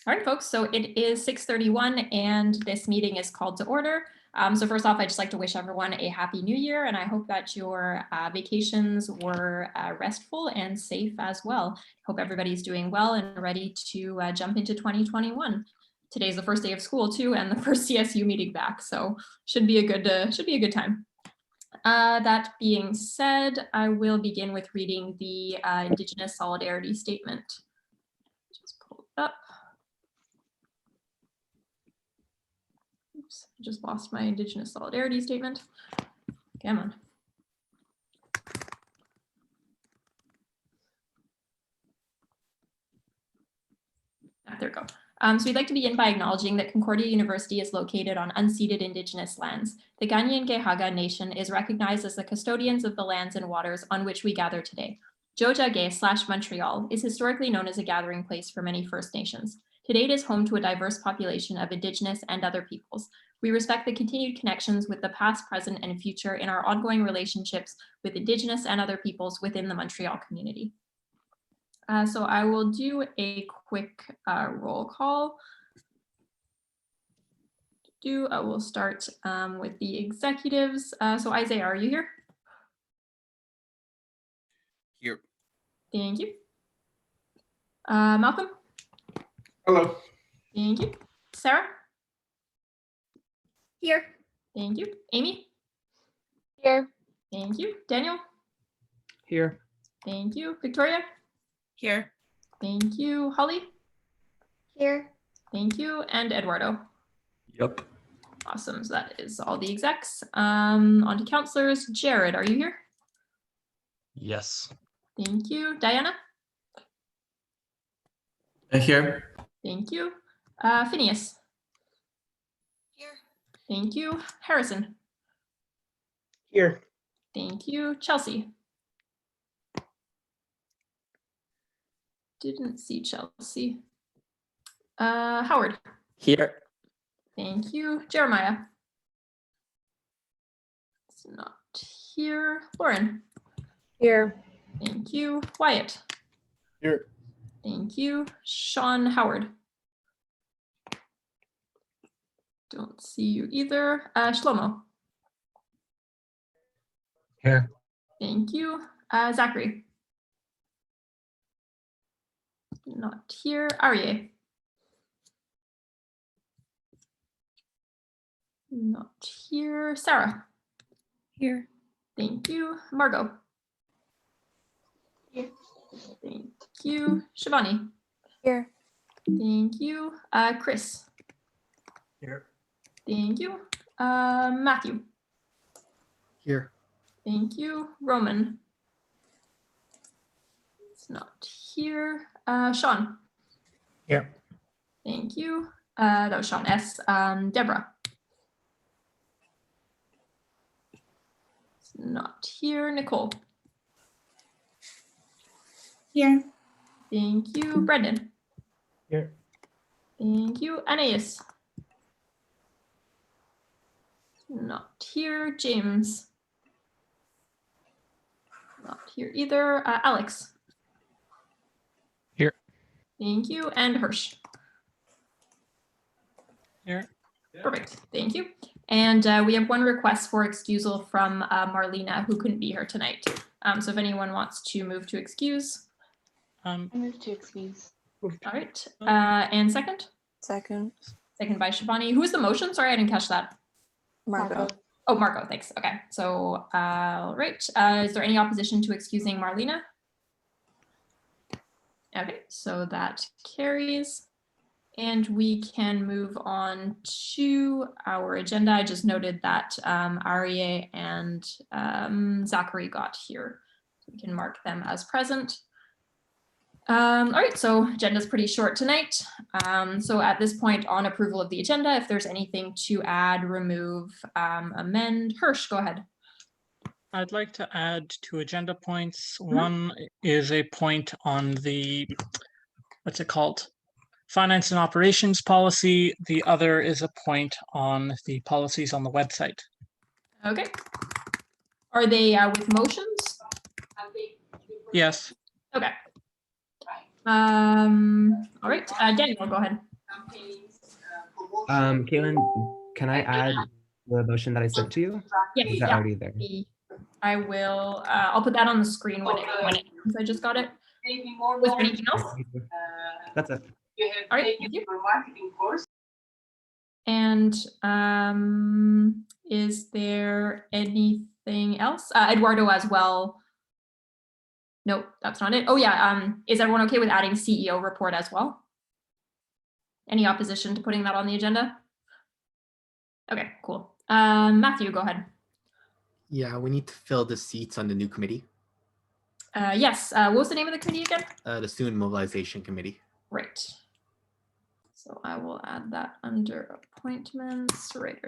All right, folks, so it is 6:31 and this meeting is called to order. So first off, I'd just like to wish everyone a happy new year, and I hope that your vacations were restful and safe as well. Hope everybody's doing well and ready to jump into 2021. Today's the first day of school too, and the first CSU meeting back, so should be a good time. That being said, I will begin with reading the Indigenous Solidarity Statement. Just pull it up. Oops, I just lost my Indigenous Solidarity Statement. Come on. There we go. So we'd like to begin by acknowledging that Concordia University is located on unceded Indigenous lands. The Ganyangehaga Nation is recognized as the custodians of the lands and waters on which we gather today. Jojage/Montreal is historically known as a gathering place for many First Nations. Today, it is home to a diverse population of Indigenous and other peoples. We respect the continued connections with the past, present, and future in our ongoing relationships with Indigenous and other peoples within the Montreal community. So I will do a quick roll call. I will start with the executives. So Isaiah, are you here? Here. Thank you. Malcolm? Hello. Thank you. Sarah? Here. Thank you. Amy? Here. Thank you. Daniel? Here. Thank you. Victoria? Here. Thank you. Holly? Here. Thank you. And Eduardo? Yep. Awesome. So that is all the execs. On to counselors. Jared, are you here? Yes. Thank you. Diana? Here. Thank you. Phineas? Here. Thank you. Harrison? Here. Thank you. Chelsea? Didn't see Chelsea. Howard? Here. Thank you. Jeremiah? It's not here. Lauren? Here. Thank you. Wyatt? Here. Thank you. Sean Howard? Don't see you either. Shlomo? Here. Thank you. Zachary? Not here. Aryeh? Not here. Sarah? Here. Thank you. Margot? Here. Thank you. Shivani? Here. Thank you. Chris? Here. Thank you. Matthew? Here. Thank you. Roman? It's not here. Sean? Here. Thank you. That was Sean S. Deborah? It's not here. Nicole? Here. Thank you. Brendan? Here. Thank you. Anais? Not here. James? Not here either. Alex? Here. Thank you. And Hirsch? Here. Perfect. Thank you. And we have one request for excusal from Marlena, who couldn't be here tonight. So if anyone wants to move to excuse. I move to excuse. All right. And second? Second. Second by Shivani. Who's the motion? Sorry, I didn't catch that. Margot. Oh, Margot, thanks. Okay. So, all right. Is there any opposition to excusing Marlena? Okay, so that carries. And we can move on to our agenda. I just noted that Aryeh and Zachary got here. So we can mark them as present. All right, so agenda is pretty short tonight. So at this point on approval of the agenda, if there's anything to add, remove, amend, Hirsch, go ahead. I'd like to add two agenda points. One is a point on the, what's it called? Finance and operations policy. The other is a point on the policies on the website. Okay. Are they with motions? Yes. Okay. All right, Daniel, go ahead. Caitlin, can I add the motion that I sent to you? Yes, Is that yeah. already there? I will, I'll put that on the screen when it comes. I just got it. Was there anything else? That's it. All right, thank you. And is there anything else? Eduardo as well. Nope, that's not it. Oh yeah, is everyone okay with adding CEO report as well? Any opposition to putting that on the agenda? Okay, cool. Matthew, go ahead. Yeah, we need to fill the seats on the new committee, Yes, what was the name of the committee again? the Student Mobilization Committee. Right. So I will add that under appointments. Right.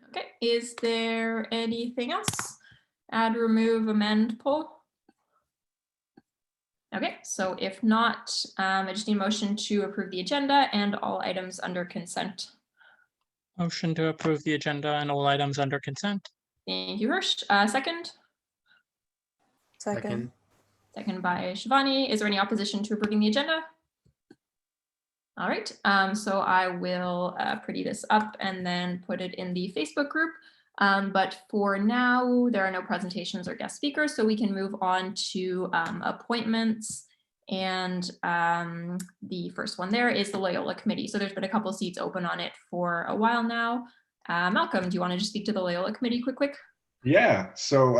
Okay, is there anything else? Add, remove, amend, pull? Okay, so if not, I just need a motion to approve the agenda and all items under consent. Motion to approve the agenda and all items under consent. Thank you, Hirsch. Second? Second. Second by Shivani. Is there any opposition to approving the agenda? All right, so I will pretty this up and then put it in the Facebook group. But for now, there are no presentations or guest speakers, so we can move on to appointments. And the first one there is the Loyola Committee. So there's been a couple of seats open on it for a while now. Malcolm, do you want to just speak to the Loyola Committee quick? Yeah, so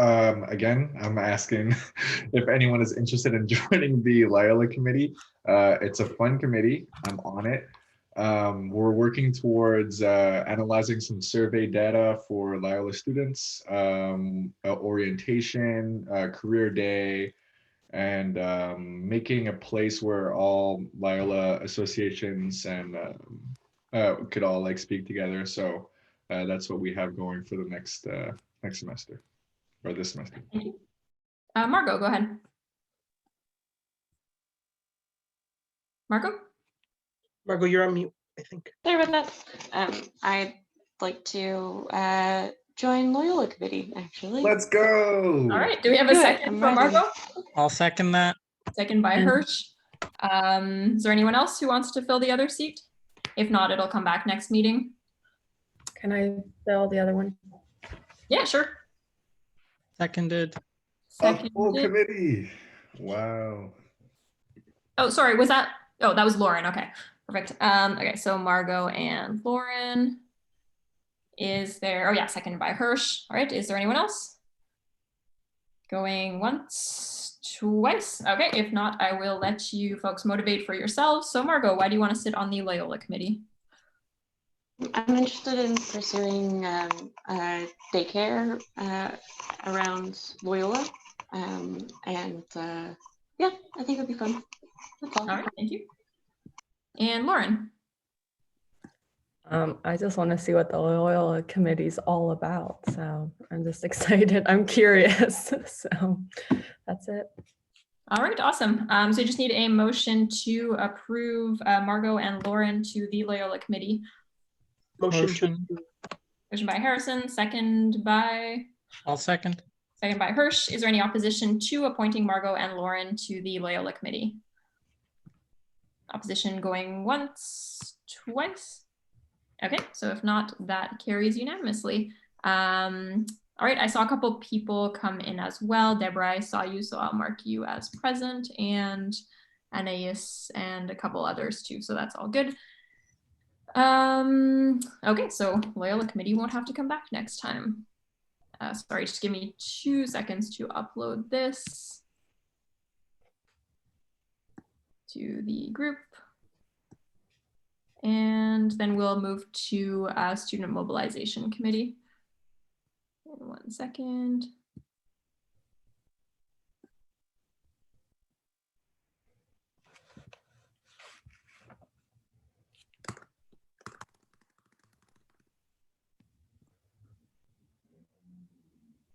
again, I'm asking if anyone is interested in joining the Loyola Committee. It's a fun committee. I'm on it. We're working towards analyzing some survey data for Loyola students, orientation, career day, and making a place where all Loyola associations and could all like speak together. So that's what we have going for the next semester, or this semester. Thank you. Margot, go ahead. Margot, You're on mute, I think. Sorry about that. I'd like to join Loyola Committee, actually. Let's go. all right, do we have a Good, second I'm for ready. Margot? I'll second that. Second by Mm. Hirsch. Is there anyone else who wants to fill the other seat? If not, it'll come back next meeting. Can I fill the other one? Yeah, sure. Seconded. A full Seconded. committee. Wow. Oh, sorry, was that? Oh, that was Lauren. Okay, perfect. Okay, so Margot and Lauren. Is there? Oh yeah, seconded by Hirsch. All right. Is there anyone else? Going once, twice. Okay, if not, I will let you folks motivate for yourselves. So Margot, why do you want to sit on the Loyola Committee? I'm interested in pursuing daycare around Loyola. Yeah, I think it'd be fun. That's all. All right, thank you. And Lauren. I just want to see what the Loyola Committee's all about. So I'm just excited. I'm curious. So that's it. All right, awesome. So I just need a motion to approve Margot and Lauren to the Loyola Committee. Motion. Motion by Harrison, second by I'll second. Hirsch. Is there any opposition to appointing Margot and Lauren to the Loyola Committee? Opposition going once, twice. Okay, so if not, that carries unanimously. All right, I saw a couple people come in as well. Deborah, I saw you, so I'll mark you as present, and Anais and a couple others too, so that's all good. Okay, so Loyola Committee won't have to come back next time. Sorry, just give me 2 seconds to upload this to the group. And then we'll move to Student Mobilization Committee. In 1 second.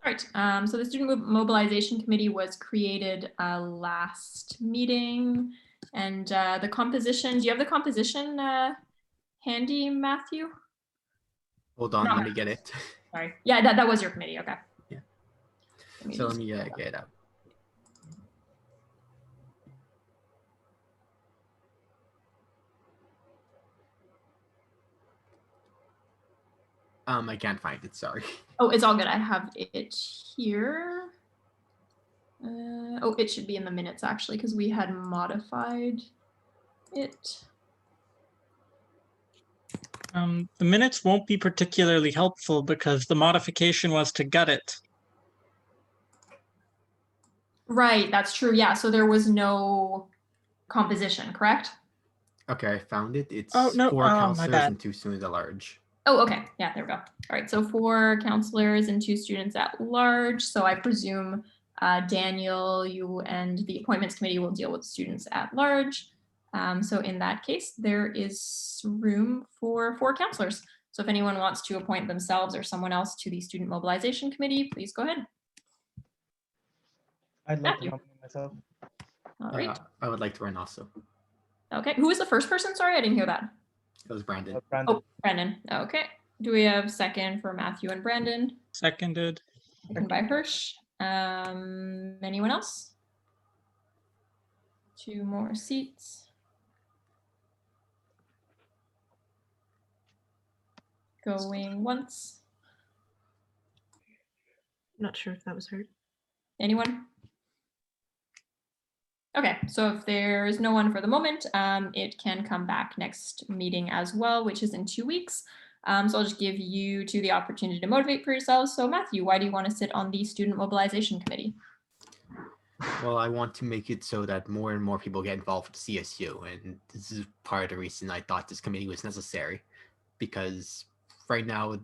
All right, so the Student Mobilization Committee was created last meeting, and the composition, do you have the composition handy, Matthew? Hold on, No. let me get it. Sorry, yeah, that was your committee, okay. Yeah. So let me get it up. I can't find it, sorry. Oh, it's all good. I have it here. Oh, it should be in the minutes actually, because we had modified it. The minutes won't be particularly helpful because the modification was to gut it. Right, that's true. Yeah, so there was no composition, correct? Okay, I found it. It's Oh, no. 4 Oh, my counselors bad. and 2 students at large. Oh, okay. Yeah, there we go. All right, so 4 counselors and 2 students at large. So I presume Daniel, you and the appointments committee will deal with students at large. So in that case, there is room for 4 counselors. So if anyone wants to appoint themselves or someone else to the student mobilization committee, please go ahead. I'd like to Matthew. nominate myself. All right. I would like to run also. Okay. Who was the first person? Sorry, I didn't hear that. It was Brandon. Brandon. Oh, Brandon. Okay. Do we have second for Matthew and Brandon? Seconded. Second by Hirsch. Anyone else? 2 more seats. Going once. Not sure if that was heard. Anyone? Okay, so if there's no one for the moment, it can come back next meeting as well, which is in 2 weeks. So I'll just give you 2 the opportunity to motivate for yourselves. So Matthew, why do you want to sit on the Student Mobilization Committee? Well, I want to make it so that more and more people get involved with CSU, and this is part of the reason I thought this committee was necessary, because right now,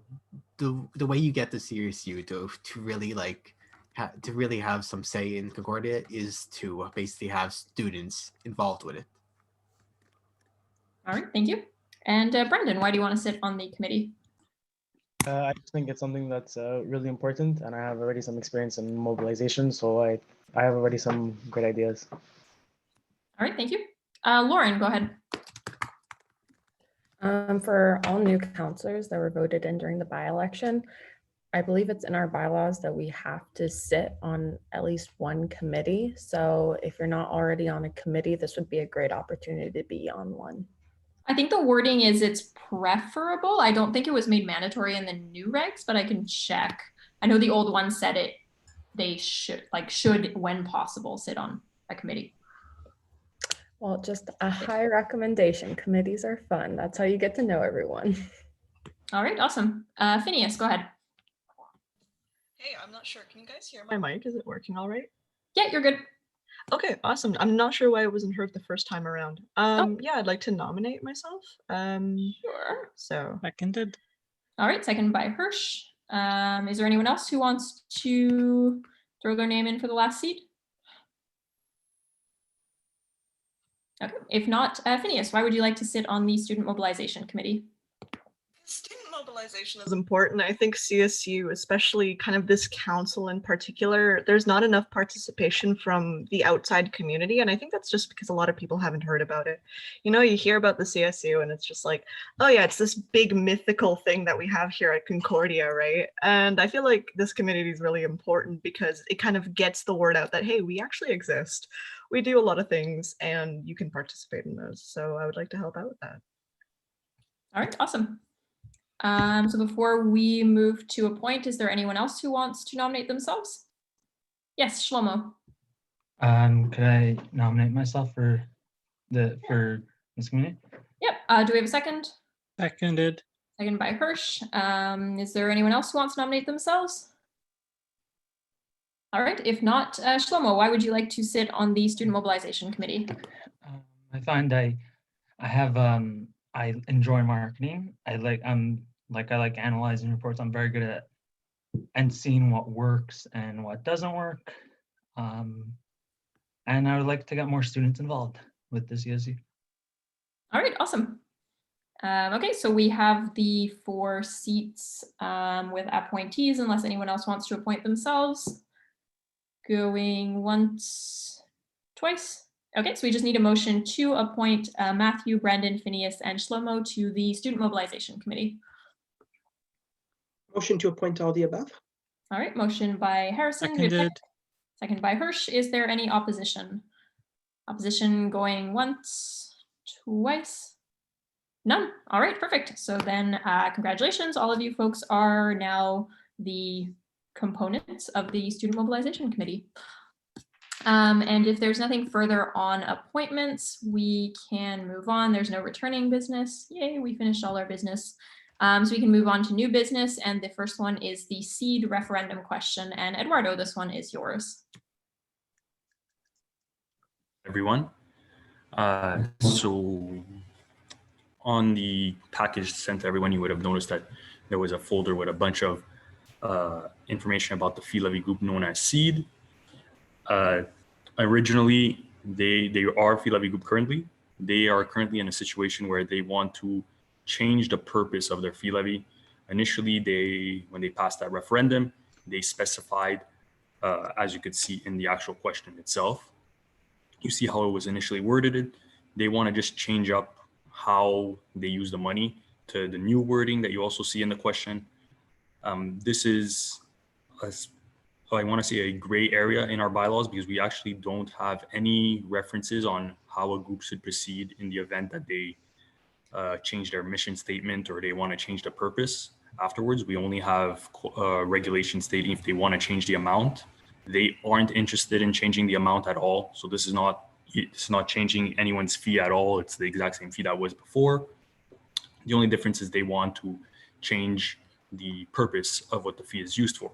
the way you get the CSU to really like to really have some say in Concordia is to basically have students involved with it. All right, thank you. And Brendan, why do you want to sit on the committee? I just think it's something that's really important, and I have already some experience in mobilization, so I have already some great ideas. All right, thank you. Lauren, go ahead. For all new counselors that were voted in during the by-election, I believe it's in our bylaws that we have to sit on at least 1 committee. So if you're not already on a committee, this would be a great opportunity to be on one. I think the wording is it's preferable. I don't think it was made mandatory in the new regs, but I can check. I know the old one said it. They should when possible sit on a committee. Well, just a high recommendation. Committees are fun. That's how you get to know everyone. All right, awesome. Phineas, go ahead. Hey, I'm not sure. Can you guys hear my mic? Is it working all right? Yeah, you're good. Okay, awesome. I'm not sure why it wasn't heard the first time around. Yeah, I'd like to nominate myself. Sure. So Seconded. All right, second by Hirsch. Is there anyone else who wants to throw their name in for the last seat? Okay, if not, Phineas, why would you like to sit on the Student Mobilization Committee? student mobilization is important. I think CSU, especially kind of this council in particular, there's not enough participation from the outside community. And I think that's just because a lot of people haven't heard about it. You know, you hear about the CSU and it's just like, oh yeah, it's this big mythical thing that we have here at Concordia, right? And I feel like this community is really important because it kind of gets the word out that, hey, we actually exist. We do a lot of things and you can participate in those. So I would like to help out with that. All right, awesome. So before we move to appoint, is there anyone else who wants to nominate themselves? Yes, Shlomo. Could I nominate myself for this committee? Yep. Do we have a second? Seconded. Second by Hirsch. Is there anyone else who wants to nominate themselves? All right. If not, Shlomo, why would you like to sit on the Student Mobilization Committee? I find I enjoy marketing. I like analyzing reports. I'm very good at and seeing what works and what doesn't work. And I would like to get more students involved with the CSU. All right, awesome. Okay, so we have the 4 seats with appointees, unless anyone else wants to appoint themselves. Going once, twice. Okay, so we just need a motion to appoint Matthew, Brandon, Phineas, and Shlomo to the Student Mobilization Committee. Motion to appoint all the above. All right, motion by Harrison. We have Seconded. second by Hirsch. Is there any opposition? Opposition going once, twice? None. All right, perfect. So then congratulations. All of you folks are now the components of the Student Mobilization Committee. And if there's nothing further on appointments, we can move on. There's no returning business. Yay, we finished all our business. So we can move on to new business. And the first one is the seed referendum question. And Eduardo, this one is yours. Everyone. So on the package sent to everyone, you would have noticed that there was a folder with a bunch of information about the fee levy group known as SEED. Originally, they are a fee levy group currently. They are currently in a situation where they want to change the purpose of their fee levy. Initially, when they passed that referendum, they specified, as you could see in the actual question itself, you see how it was initially worded. They want to just change up how they use the money to the new wording that you also see in the question. This is, I want to say, a gray area in our bylaws because we actually don't have any references on how a group should proceed in the event that they change their mission statement or they want to change the purpose afterwards. We only have regulations stating if they want to change the amount. They aren't interested in changing the amount at all. So it's not changing anyone's fee at all. It's the exact same fee that was before. The only difference is they want to change the purpose of what the fee is used for.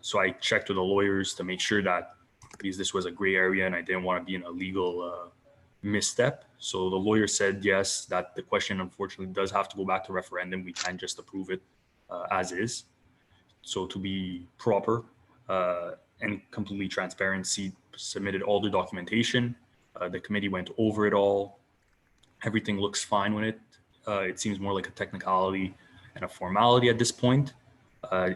So I checked with the lawyers to make sure that, because this was a gray area and I didn't want to be in a legal misstep. So the lawyer said, yes, that the question unfortunately does have to go back to referendum. We can't just approve it as is. So to be proper, and completely transparent, SEED submitted all the documentation. The committee went over it all. Everything looks fine with it. It seems more like a technicality and a formality at this point.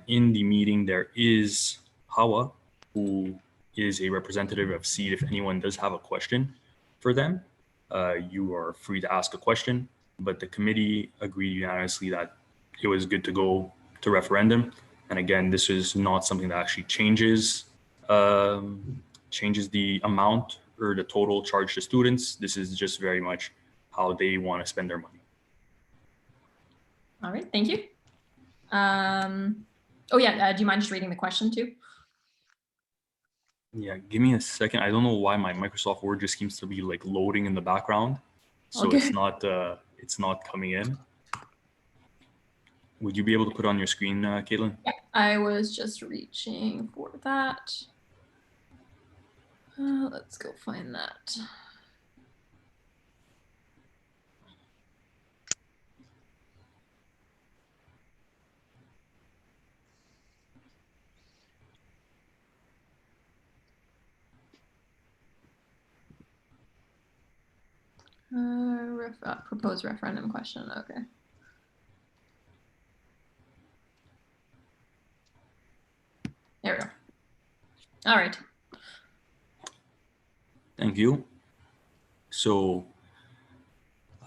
In the meeting, there is Hawa, who is a representative of SEED. If anyone does have a question for them, you are free to ask a question, but the committee agreed unanimously that it was good to go to referendum. And again, this is not something that actually changes the amount or the total charge to students. This is just very much how they want to spend their money. All right, thank you. Oh yeah, do you mind just reading the question too? Yeah, give me a second. I don't know why my Microsoft Word just seems to be like loading in the background. So Okay. it's not coming in. Would you be able to put it on your screen, Caitlin? Yeah, I was just reaching for that. Let's go find that. Proposed referendum question. Okay. There we go. All right. Thank you. So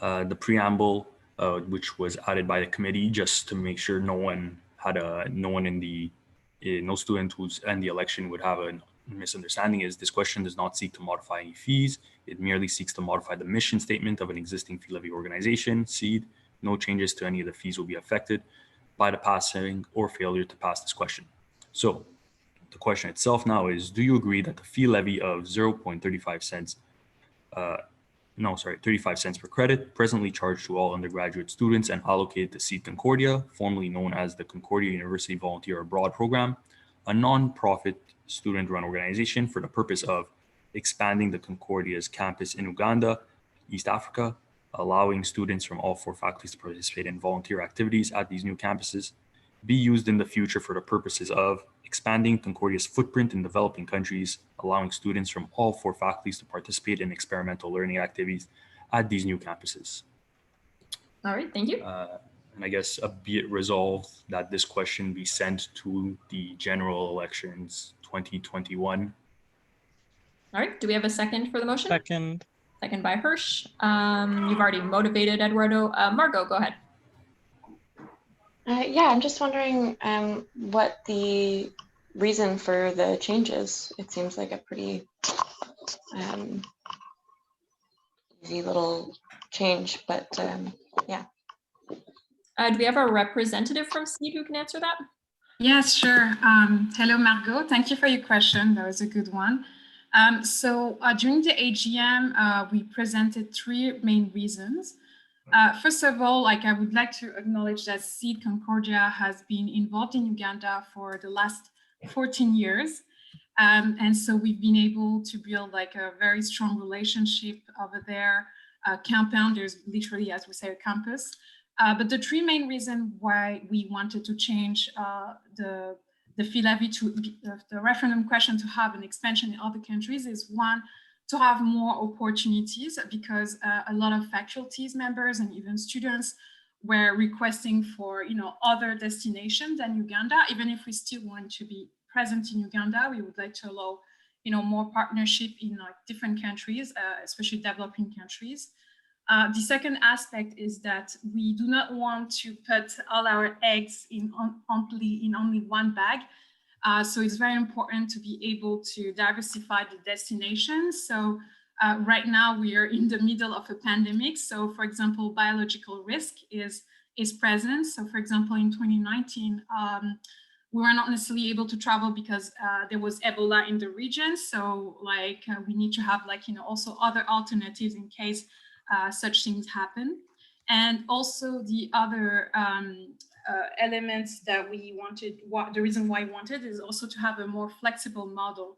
the preamble, which was added by the committee, just to make sure no student who's in the election would have a misunderstanding, is this question does not seek to modify any fees. It merely seeks to modify the mission statement of an existing fee levy organization, SEED. No changes to any of the fees will be affected by the passing or failure to pass this question. So the question itself now is, do you agree that the fee levy of 0.35 cents 35 cents per credit, presently charged to all undergraduate students and allocated to SEED Concordia, formerly known as the Concordia University Volunteer Abroad Program, a non-profit student-run organization for the purpose of expanding the Concordia's campus in Uganda, East Africa, allowing students from all 4 faculties to participate in volunteer activities at these new campuses, be used in the future for the purposes of expanding Concordia's footprint in developing countries, allowing students from all 4 faculties to participate in experimental learning activities at these new campuses. All right, thank you. And I guess be it resolved that this question be sent to the general elections 2021. All right, do we have a second for the motion? Second. Second by Hirsch. You've already motivated Eduardo. Margot, go ahead. Yeah, I'm just wondering what the reason for the change is. It seems like a pretty easy little change, but yeah. Do we have a representative from SEED who can answer that? Yes, sure. Hello, Margot. Thank you for your question. That was a good one. During the AGM, we presented three main reasons. First of all, I would like to acknowledge that SEED Concordia has been involved in Uganda for the last 14 years. And so we've been able to build a very strong relationship over there. Compound, there's literally, as we say, a campus. But the three main reasons why we wanted to change the fee levy to the referendum question to have an expansion in other countries is one, to have more opportunities, because a lot of faculties members and even students were requesting for other destinations than Uganda. Even if we still want to be present in Uganda, we would like to allow more partnership in different countries, especially developing countries. The second aspect is that we do not want to put all our eggs in only one bag. So it's very important to be able to diversify the destinations. So right now we are in the middle of a pandemic. So for example, biological risk is present. So for example, in 2019, we were not necessarily able to travel because there was Ebola in the region. So we need to have also other alternatives in case such things happen. And also the other elements that we wanted, the reason why we wanted is also to have a more flexible model,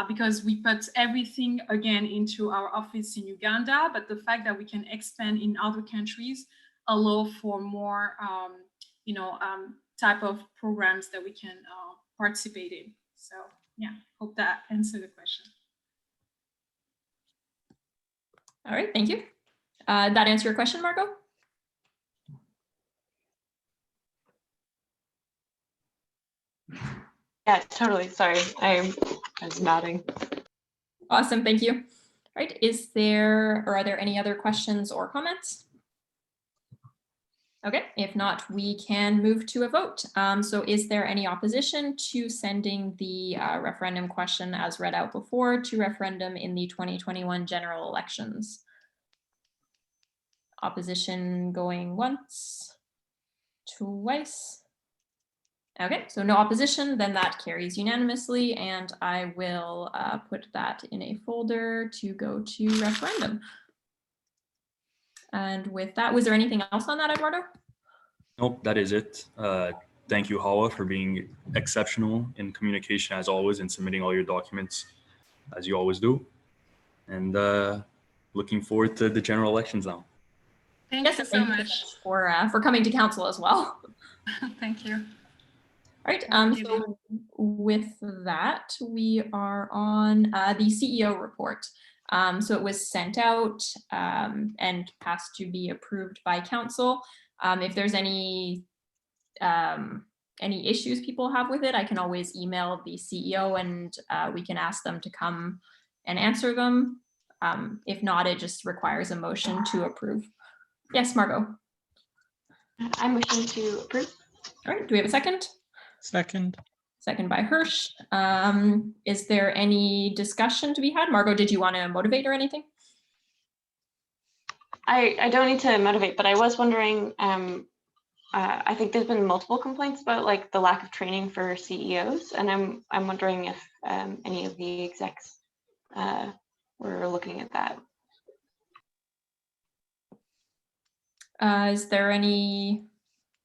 because we put everything again into our office in Uganda, but the fact that we can expand in other countries allow for more type of programs that we can participate in. So yeah, hope that answered the question. All right, thank you. That answer your question, Margot? Yeah, totally. Sorry, I was nodding. Awesome, thank you. All right, are there any other questions or comments? Okay, if not, we can move to a vote. So is there any opposition to sending the referendum question as read out before to referendum in the 2021 general elections? Opposition going once, twice. Okay, so no opposition, then that carries unanimously, and I will put that in a folder to go to referendum. And with that, was there anything else on that, Eduardo? Nope, that is it. Thank you, Hawa, for being exceptional in communication as always and submitting all your documents as you always do. And looking forward to the general elections now. Thank you so much for coming to council as well. Thank you. All right, so with that, we are on the CEO report. So it was sent out and has to be approved by council. If there's any issues people have with it, I can always email the CEO and we can ask them to come and answer them. If not, it just requires a motion to approve. Yes, Margot. I'm wishing to approve. All right, do we have a second? Second. Second by Hirsch. Is there any discussion to be had? Margot, did you want to motivate or anything? I don't need to motivate, but I was wondering, I think there's been multiple complaints about the lack of training for CEOs, and I'm wondering if any of the execs were looking at that. Is there anyone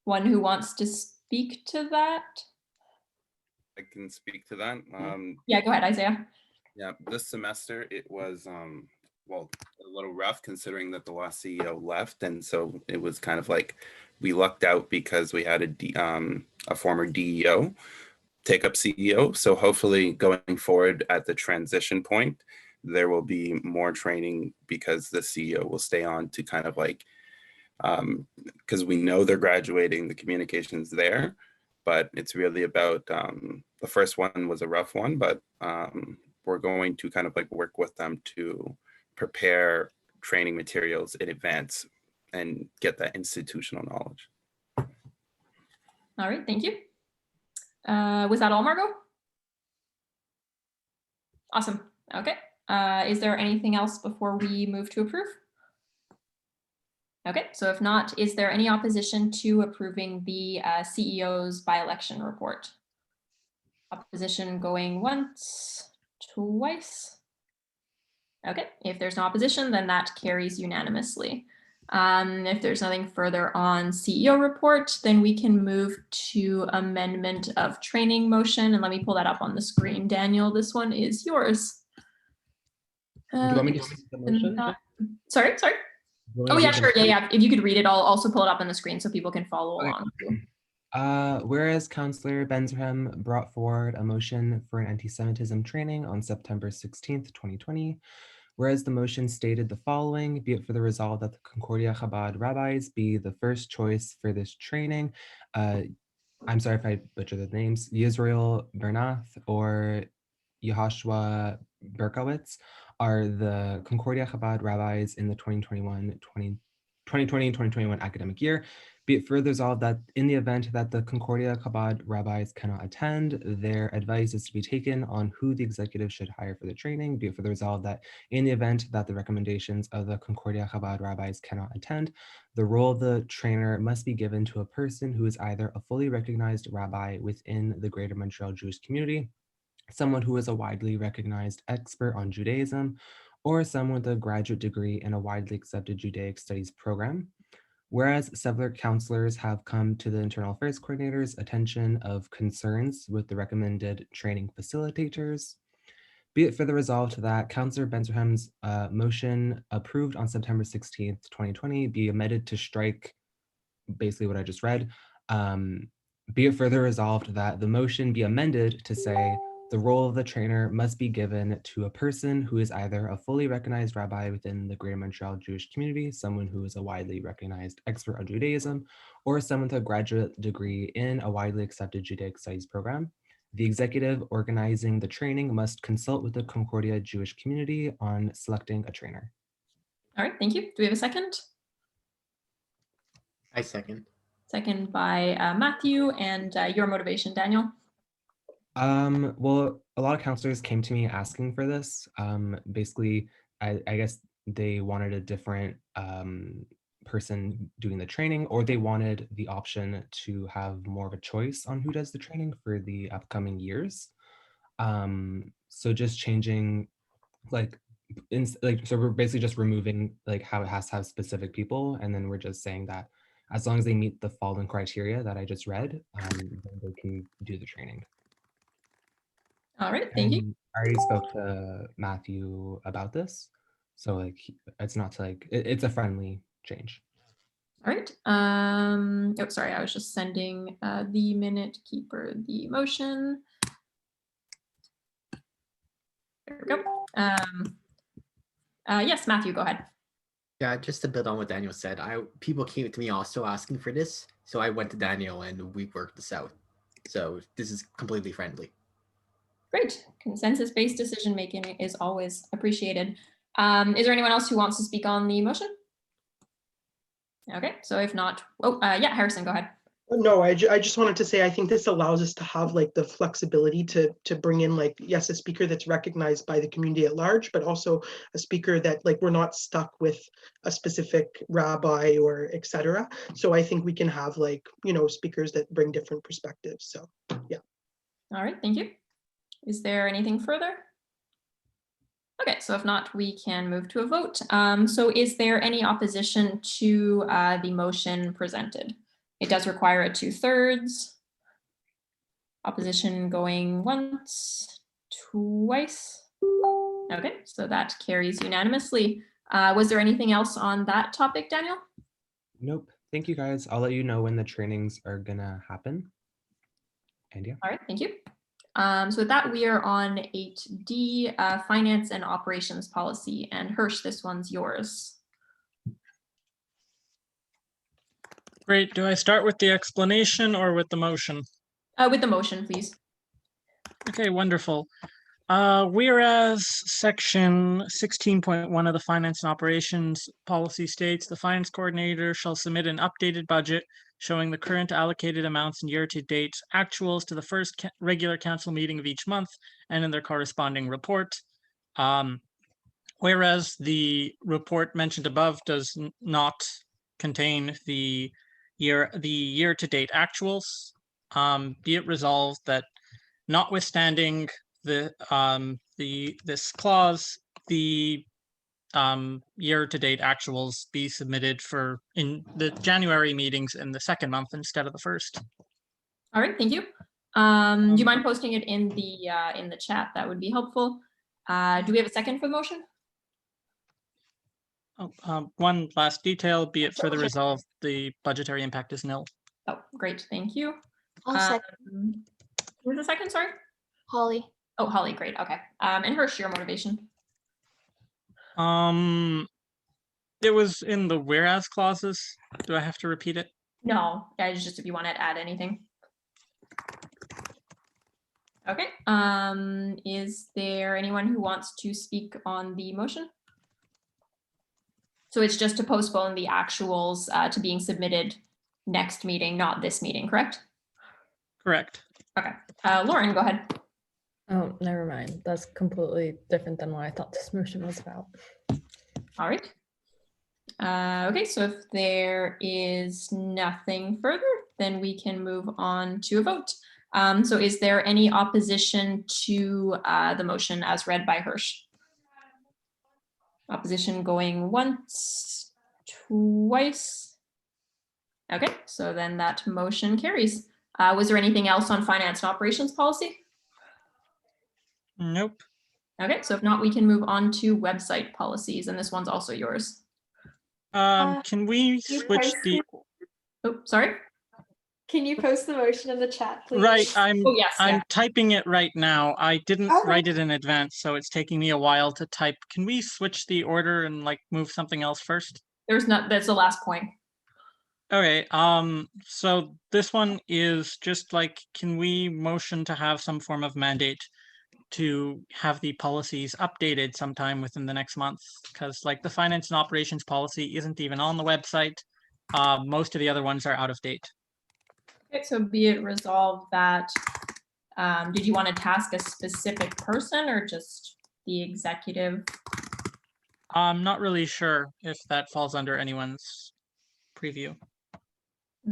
who wants to speak to that? I can speak to that. Yeah, go ahead, Isaiah. Yeah, this semester it was well, a little rough considering that the last CEO left, and so it was kind of like we lucked out because we had a former DEO take up CEO. So hopefully going forward at the transition point, there will be more training because the CEO will stay on to kind of because we know they're graduating, the communications there, but it's really about the first one was a rough one, but we're going to kind of work with them to prepare training materials in advance and get that institutional knowledge. All right, thank you. Was that all, Margot? Awesome. Okay. Is there anything else before we move to approve? Okay, so if not, is there any opposition to approving the CEO's by-election report? Opposition going once, twice. Okay, if there's no opposition, then that carries unanimously. If there's nothing further on CEO report, then we can move to amendment of training motion. And let me pull that up on the screen. Daniel, this one is yours. Do you want me to read the motion? Sorry. Oh yeah, sure. Yeah. If you could read it, I'll also pull it up on the screen so people can follow along. Whereas Councillor Benserham brought forward a motion for an anti-Semitism training on September 16th, 2020, whereas the motion stated the following: be it for the resolve that the Concordia Chabad rabbis be the first choice for this training. I'm sorry if I butcher the names, Yisrael Bernath or Yehoshua Berkowitz are the Concordia Chabad rabbis in the 2020 and 2021 academic year. Be it further resolved that in the event that the Concordia Chabad rabbis cannot attend, their advice is to be taken on who the executive should hire for the training. Be it further resolved that in the event that the recommendations of the Concordia Chabad rabbis cannot attend, the role of the trainer must be given to a person who is either a fully recognized rabbi within the Greater Montreal Jewish community, someone who is a widely recognized expert on Judaism, or someone with a graduate degree in a widely accepted Judaic studies program. Whereas several counselors have come to the Internal Affairs Coordinator's attention of concerns with the recommended training facilitators, be it further resolved that Councillor Benserham's motion approved on September 16th, 2020 be amended to strike basically what I just read. Be it further resolved that the motion be amended to say the role of the trainer must be given to a person who is either a fully recognized rabbi within the Greater Montreal Jewish community, someone who is a widely recognized expert on Judaism, or someone with a graduate degree in a widely accepted Judaic studies program. The executive organizing the training must consult with the Concordia Jewish community on selecting a trainer. All right, thank you. Do we have a second? I second. Second by Matthew, and your motivation, Daniel. Well, a lot of counselors came to me asking for this. Basically, I guess they wanted a different person doing the training, or they wanted the option to have more of a choice on who does the training for the upcoming years. So just changing, so we're basically just removing like how it has to have specific people, and then we're just saying that as long as they meet the following criteria that I just read, then they can do the training. All right, thank you. I already spoke to Matthew about this, so like it's not to like it's a friendly change. All right. Oh, sorry, I was just sending the minute keeper the motion. There we go. Yes, Matthew, go ahead. Yeah, just to build on what Daniel said, people came to me also asking for this, so I went to Daniel and we worked this out. So this is completely friendly. Great. Consensus-based decision-making is always appreciated. Is there anyone else who wants to speak on the motion? Okay, so if not, yeah, Harrison, go ahead. No, I just wanted to say, I think this allows us to have like the flexibility to bring in like, yes, a speaker that's recognized by the community at large, but also a speaker that like we're not stuck with a specific rabbi or etc. So I think we can have like, you know, speakers that bring different perspectives. So yeah. All right, thank you. Is there anything further? Okay, so if not, we can move to a vote. So is there any opposition to the motion presented? It does require a 2/3. Opposition going once, twice. Okay, so that carries unanimously. Was there anything else on that topic, Daniel? Nope. Thank you guys. I'll let you know when the trainings are gonna happen. And yeah. All right, thank you. So with that, we are on 8D, Finance and Operations Policy. And Hirsch, this one's yours. Great. Do I start with the explanation or with the motion? With the motion, please. Okay, wonderful. Whereas section 16.1 of the Finance and Operations Policy states the finance coordinator shall submit an updated budget showing the current allocated amounts and year-to-date actuals to the first regular council meeting of each month and in their corresponding report. Whereas the report mentioned above does not contain the year-to-date actuals, be it resolved that notwithstanding this clause, the year-to-date actuals be submitted for in the January meetings in the second month instead of the first. All right, thank you. Do you mind posting it in the chat? That would be helpful. Do we have a second for the motion? Oh, one last detail, be it further resolved, the budgetary impact is nil. Oh, great, thank you. I'll second. Who was the second, sorry? Holly. Oh, Holly, great, okay. And Hirsch, your motivation? It was in the whereas clauses. Do I have to repeat it? No, yeah, it's just if you want to add anything. Okay, is there anyone who wants to speak on the motion? So it's just to postpone the actuals to being submitted next meeting, not this meeting, correct? Correct. Okay, Lauren, go ahead. Oh, never mind. That's completely different than what I thought this motion was about. All right. Okay, so if there is nothing further, then we can move on to a vote. So is there any opposition to the motion as read by Hirsch? Opposition going once, twice. Okay, so then that motion carries. Was there anything else on finance and operations policy? Nope. Okay, so if not, we can move on to website policies, and this one's also yours. Can we switch the? Oh, sorry. Can you post the motion in the chat, please? Right, I'm yeah. typing it right now. I didn't write it in advance, so it's taking me a while to type. Can we switch the order and like move something else first? That's the last point. Okay, so this one is just like, can we motion to have some form of mandate to have the policies updated sometime within the next month? Because like the finance and operations policy isn't even on the website. Most of the other ones are out of date. Okay, so be it resolved that, did you want to task a specific person or just the executive? I'm not really sure if that falls under anyone's preview. I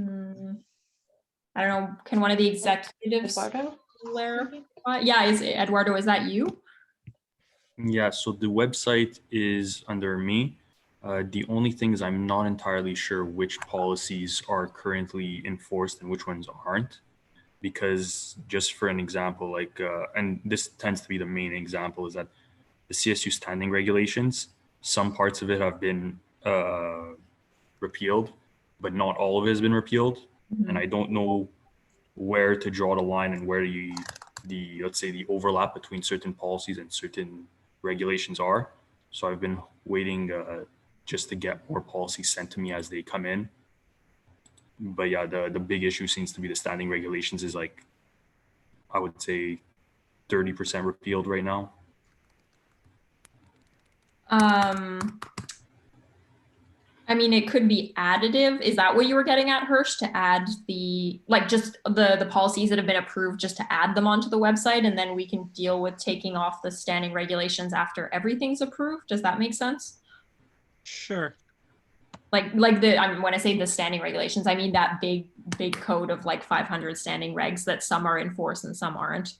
don't know, can one of the executives Eduardo? clarify? Yeah, Eduardo, is that you? Yeah, so the website is under me. The only thing is I'm not entirely sure which policies are currently enforced and which ones aren't. Because just for an example, like, and this tends to be the main example, is that the CSU standing regulations, some parts of it have been repealed, but not all of it has been repealed. Mm-hmm. And I don't know where to draw the line and where the let's say the overlap between certain policies and certain regulations are. So I've been waiting just to get more policies sent to me as they come in. But yeah, the big issue seems to be the standing regulations is like, I would say 30% repealed right now. I mean, it could be additive. Is that what you were getting at, Hirsch, to add the, like just the policies that have been approved, just to add them onto the website, and then we can deal with taking off the standing regulations after everything's approved? Does that make sense? Sure. Like when I say the standing regulations, I mean that big code of like 500 standing regs that some are enforced and some aren't.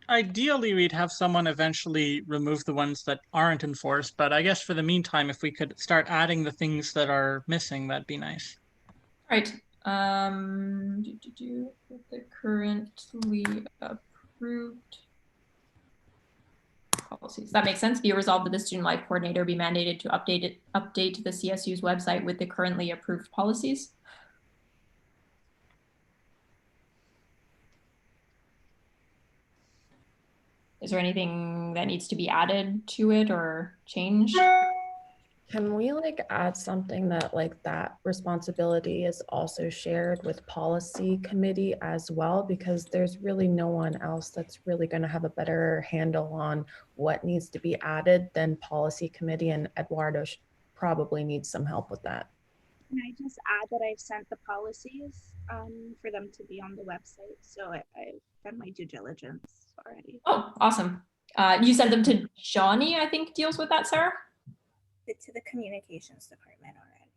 Ideally, we'd have someone eventually remove the ones that aren't enforced, but I guess for the meantime, if we could start adding the things that are missing, that'd be nice. All right. The currently approved policies. That makes sense. Be it resolved that the student life coordinator be mandated to update the CSU's website with the currently approved policies. Is there anything that needs to be added to it or changed? Can we like add something that like that responsibility is also shared with policy committee as well? Because there's really no one else that's really going to have a better handle on what needs to be added than policy committee, and Eduardo probably needs some help with that. Can I just add that I've sent the policies for them to be on the website. So I've done my due diligence already. Oh, awesome. You sent them to Johnny, I think deals with that, Sarah? To the communications department already.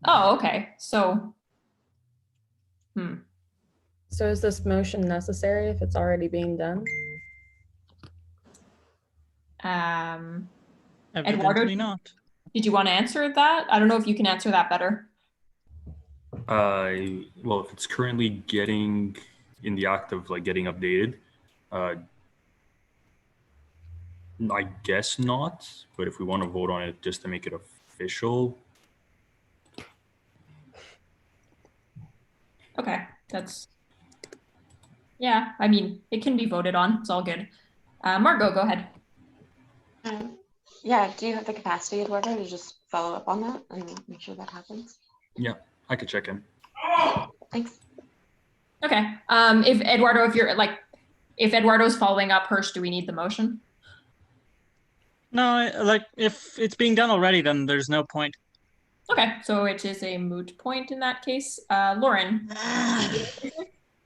Oh, okay. So, So is this motion necessary if it's already being done? Eduardo, Evidently not. did you want to answer that? I don't know if you can answer that better. Well, if it's currently getting in the act of like getting updated, I guess not. But if we want to vote on it just to make it official, Okay, yeah, I mean, it can be voted on. It's all good. Margot, go ahead. Yeah, do you have the capacity, Eduardo, to just follow up on that and make sure that happens? yeah, I could check in. Thanks. Okay. If Eduardo's following up, Hirsch, do we need the motion? No, like if it's being done already, then there's no point. Okay, so it is a moot point in that case. Lauren. I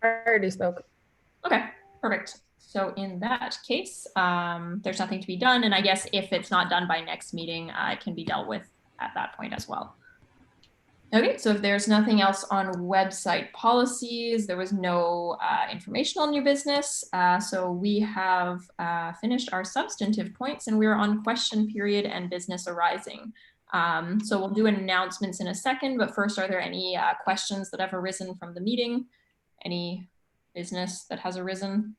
already spoke. Okay, perfect. So in that case, there's nothing to be done. And I guess if it's not done by next meeting, it can be dealt with at that point as well. Okay, so if there's nothing else on website policies, there was no informational new business. So we have finished our substantive points and we're on question period and business arising. So we'll do announcements in a second, but first, are there any questions that have arisen from the meeting? Any business that has arisen?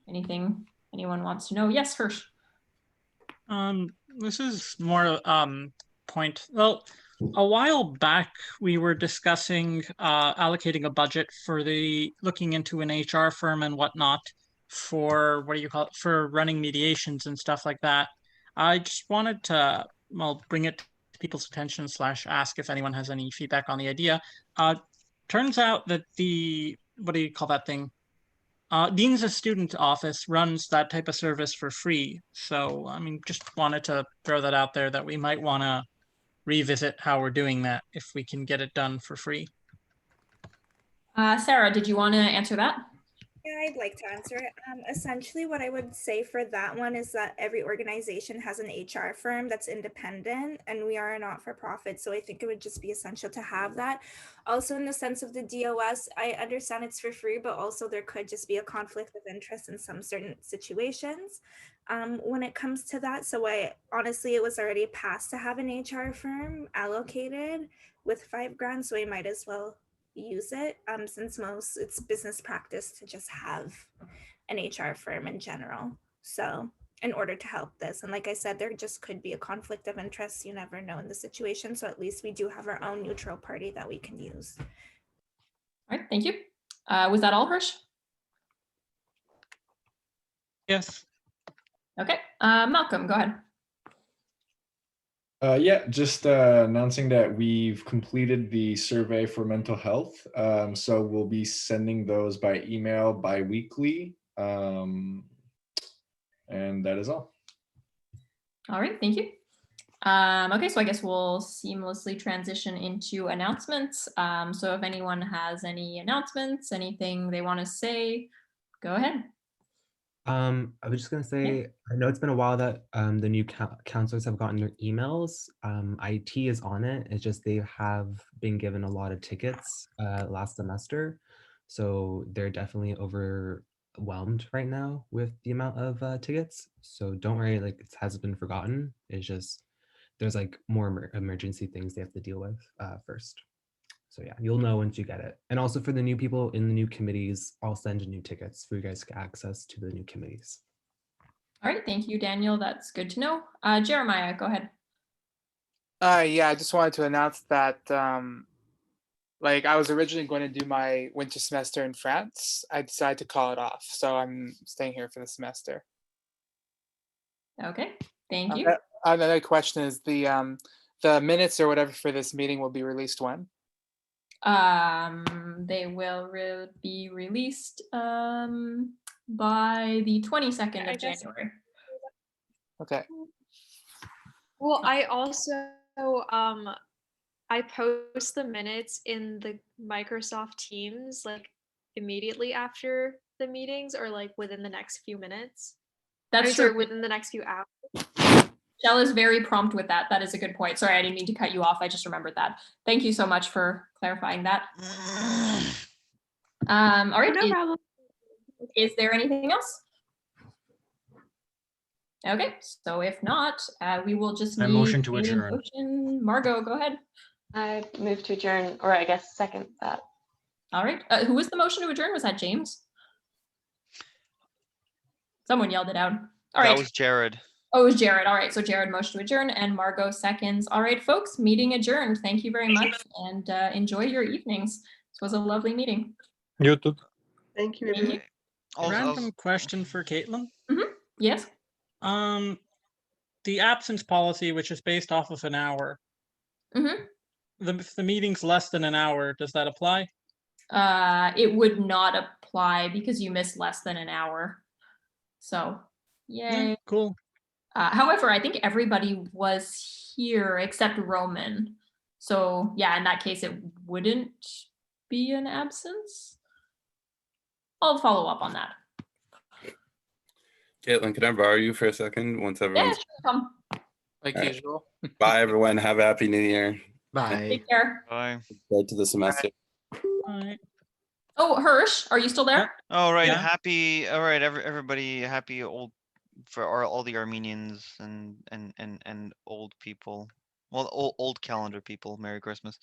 Anything anyone wants to know? Yes, Hirsch. This is more point. Well, a while back we were discussing allocating a budget for looking into an HR firm and whatnot for for running mediations and stuff like that. I just wanted to bring it to people's attention / ask if anyone has any feedback on the idea. Turns out that what do you call that thing? Dean's a Student office runs that type of service for free. So, I mean, just wanted to throw that out there that we might want to revisit how we're doing that if we can get it done for free. Sarah, did you want to answer that? Yeah, I'd like to answer it. Essentially, what I would say for that one is that every organization has an HR firm that's independent, and we are a not-for-profit, so I think it would just be essential to have that. Also, in the sense of the DOS, I understand it's for free, but also there could just be a conflict of interest in some certain situations when it comes to that. So honestly, it was already passed to have an HR firm allocated with $5,000, so we might as well use it since it's business practice to just have an HR firm in general. So in order to help this, and like I said, there just could be a conflict of interest. You never know in the situation. So at least we do have our own neutral party that we can use. All right, thank you. Was that all, Hirsch? Yes. Okay, Malcolm, go ahead. Yeah, just announcing that we've completed the survey for mental health. So we'll be sending those by email bi-weekly. And that is all. All right, thank you. Okay, so I guess we'll seamlessly transition into announcements. So if anyone has any announcements, anything they want to say, go ahead. I was just gonna say, I know it's been a while that the new counselors have gotten their emails. IT is on it. It's just they have been given a lot of tickets last semester, so they're definitely overwhelmed right now with the amount of tickets. So don't worry, like it hasn't been forgotten. It's just there's like more emergency things they have to deal with first. So yeah, you'll know once you get it. And also for the new people in the new committees, I'll send new tickets for you guys to get access to the new committees. All right, thank you, Daniel. That's good to know. Jeremiah, go ahead. Yeah, I just wanted to announce that like I was originally going to do my winter semester in France. I decided to call it off. So I'm staying here for the semester. Okay, thank you. Another question is the the minutes or whatever for this meeting will be released when? They will be released by the 22nd of January. Okay. Well, I also I post the minutes in the Microsoft Teams like immediately after the meetings or like within the next few minutes. That's Sorry, true. within the next few hours. Shell is very prompt with that. That is a good point. Sorry, I didn't mean to cut you off. I just remembered that. Thank you so much for clarifying that. All right. No problem. Is there anything else? Okay, so if not, we will just I need motion to a adjourn. motion. Margot, go ahead. I move to adjourn, or I guess second that. All right. Who was the motion to adjourn? Was that James? Someone yelled it out. All right. That was Jared. Oh, it was Jared. All right. So Jared motion to adjourn and Margot seconds. All right, folks, meeting adjourned. Thank you very much and enjoy your evenings. This was a lovely meeting. You too. Thank you, everyone. Random question for Caitlin. Yes. The absence policy, which is based off of an hour. If the meeting's less than an hour, does that apply? It would not apply because you missed less than an hour. So, yay. Cool. However, I think everybody was here except Roman. So yeah, in that case, it wouldn't be an absence. I'll follow up on that. Caitlin, can I borrow you for a second once Yeah, everyone's sure, come. Like All right. usual. Bye everyone. Have a happy new year. Bye. Take care. Bye. Start to the semester. Bye. Oh, Hirsch, are you still there? All right. Yeah. Happy. All right. Everybody. Happy all the Armenians and old people. Well, old calendar people. Merry Christmas.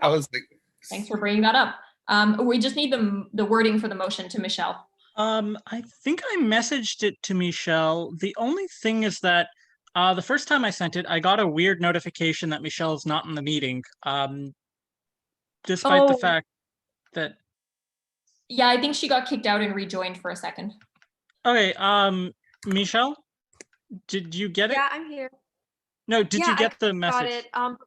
I was like, Thanks for bringing that up. We just need the wording for the motion to Michelle. I think I messaged it to Michelle. The only thing is that the first time I sent it, I got a weird notification that Michelle's not in the meeting. Despite the fact that. Yeah, I think she got kicked out and rejoined for a second. Okay, Michelle, did you get it? Yeah, I'm here. No, did you get the message? Got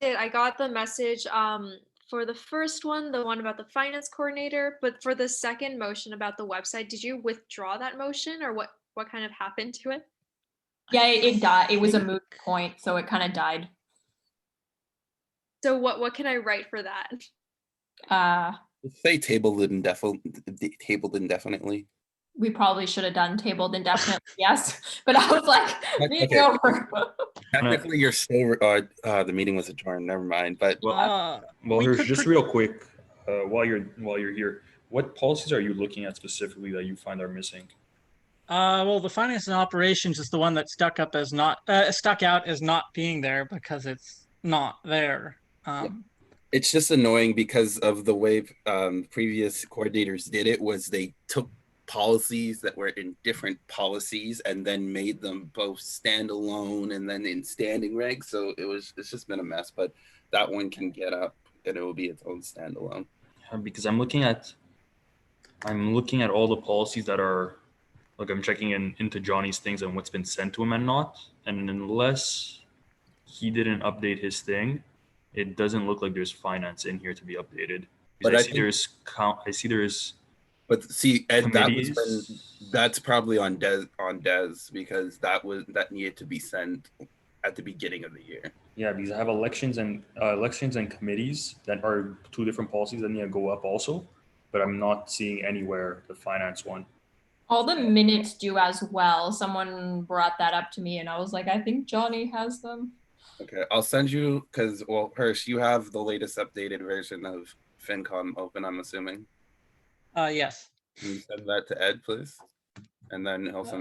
it. I got the message for the first one, the one about the finance coordinator, but for the second motion about the website, did you withdraw that motion or what kind of happened to it? Yeah, it died. It was a moot point, so it kind of died. So what can I write for that? say tabled indefinitely. We probably should have done tabled indefinitely, yes. But I was like, meeting over. Technically, you're still the meeting was adjourned. Never mind. But Hirsch, just real quick, while you're here, what policies are you looking at specifically that you find are missing? Well, the finance and operations is the one that stuck out as not being there because it's not there. It's just annoying because of the way previous coordinators did it. Was they took policies that were in different policies and then made them both standalone and then in standing regs. So it's just been a mess. But that one can get up and it will be its own standalone. Because I'm looking at all the policies that are. Like I'm checking into Johnny's things and what's been sent to him and not. And unless he didn't update his thing, it doesn't look like there's finance in here to be updated. But I see there's. But see, Ed, committees. that's probably on Des because that needed to be sent at the beginning of the year. Yeah, because I have elections and committees that are two different policies that need to go up also, but I'm not seeing anywhere the finance one. All the minutes do as well. Someone brought that up to me and I was like, I think Johnny has them. Okay, I'll send you because, well, Hirsch, you have the latest updated version of FinCom open, I'm assuming. Yes. Can you send that to Ed, please? And then he'll send